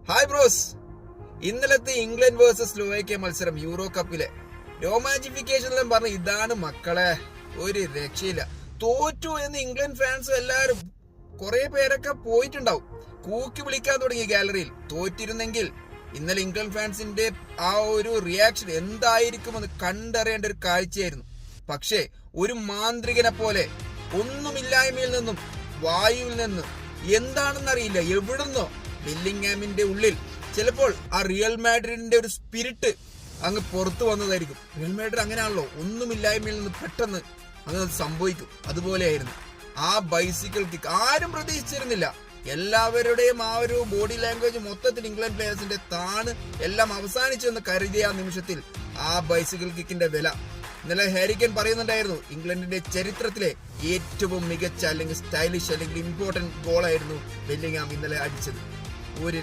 Hi bros. ഇന്നലത്തെ England versus Slovakia മത്സരം Euro കപ്പിലെ രോമാഞ്ചിഫിക്കേഷനിലും പറഞ്ഞ ഇതാണ് മക്കളെ, ഒരു രക്ഷയില്ല. തോറ്റു എന്ന് ഇംഗ്ലണ്ട് ഫാൻസ് എല്ലാവരും കുറെ പേരൊക്കെ പോയിട്ടുണ്ടാവും, കൂക്കി വിളിക്കാൻ തുടങ്ങി ഗാലറിയിൽ. തോറ്റിരുന്നെങ്കിൽ ഇന്നലെ ഇംഗ്ലണ്ട് ഫാൻസിന്റെ ആ ഒരു റിയാക്ഷൻ എന്തായിരിക്കുമെന്ന് കണ്ടറിയേണ്ട ഒരു കാഴ്ചയായിരുന്നു. പക്ഷേ ഒരു മാന്ത്രികനെ പോലെ ഒന്നുമില്ലായ്മയിൽ നിന്നും വായുവിൽ നിന്ന് എന്താണെന്നറിയില്ല എവിടുന്നോ ബെല്ലിംഗ്ഹാമിന്റെ ഉള്ളിൽ ചിലപ്പോൾ ആ റിയൽ മാഡ്രിഡിന്റെ ഒരു സ്പിരിറ്റ് അങ്ങ് പുറത്തു വന്നതായിരിക്കും. റിയൽ മാഡ്രിഡ് അങ്ങനെയാണല്ലോ, ഒന്നുമില്ലായ്മയിൽ നിന്ന് പെട്ടെന്ന് അങ്ങനെ സംഭവിക്കും. അതുപോലെയായിരുന്നു ആ ബൈസിക്കിൾ കിക്ക്. ആരും പ്രതീക്ഷിച്ചിരുന്നില്ല. എല്ലാവരുടെയും ആ ഒരു ബോഡി ലാംഗ്വേജ് മൊത്തത്തിൽ ഇംഗ്ലണ്ട് പ്ലേയേഴ്സിന്റെ താണ് എല്ലാം അവസാനിച്ചു എന്ന് കരുതിയ ആ നിമിഷത്തിൽ ആ ബൈസിക്കിൾ കിക്കിന്റെ വില ഇന്നലെ ഹാരി കെയ്ൻ പറയുന്നുണ്ടായിരുന്നു, ഇംഗ്ലണ്ടിന്റെ ചരിത്രത്തിലെ ഏറ്റവും മികച്ച അല്ലെങ്കിൽ സ്റ്റൈലിഷ് അല്ലെങ്കിൽ ഇമ്പോർട്ടന്റ് ഗോളായിരുന്നു ബെല്ലിംഗ്ഹാം ഇന്നലെ അടിച്ചത്. ഒരു